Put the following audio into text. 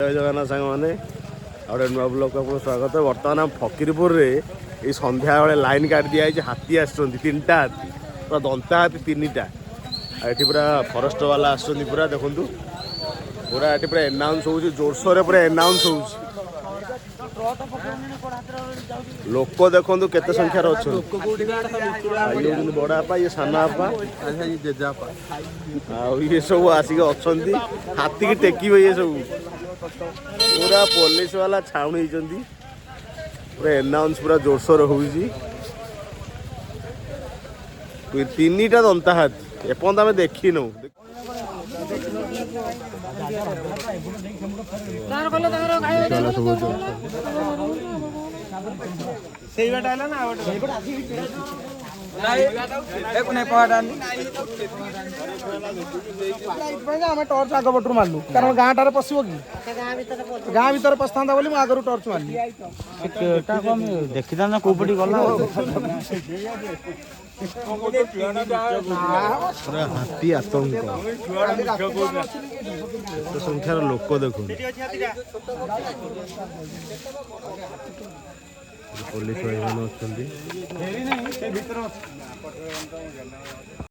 जय जगन्नाथ सांग मैंने गोटे नुआ ब्लॉग को स्वागत। बर्तमान आम फकीरपुर रे ये संध्या बेले लाइन काट दिखाई हाथी आसुँच 3टा हाथी पूरा दंता हाथी 3टा ये पूरा फरेस्ट वाला आसुँच पूरा देखु पूरा ये पूरा एनाउंस हो जोरसोर पूरा एनाउंस हो लोक देखु केते संख्यार अच्छा बड़ापा ये सानापा ये सब आसिक अच्छा हाथी की टेक ये सब पूरा पुलिस वाला छाउनी पूरा एनाउंस पूरा जोरसोर हो 3टा दंता हाथी एपर्त आम देखी नौ टर्च आग पटू मारू कारण गाँ टार पशु कि गाँ भर पशा बोली आगर टर्च मारली देखी था कौपटी गला पूरा हाथी आतंक संख्यार लोक देखो पुलिस भाई अच्छा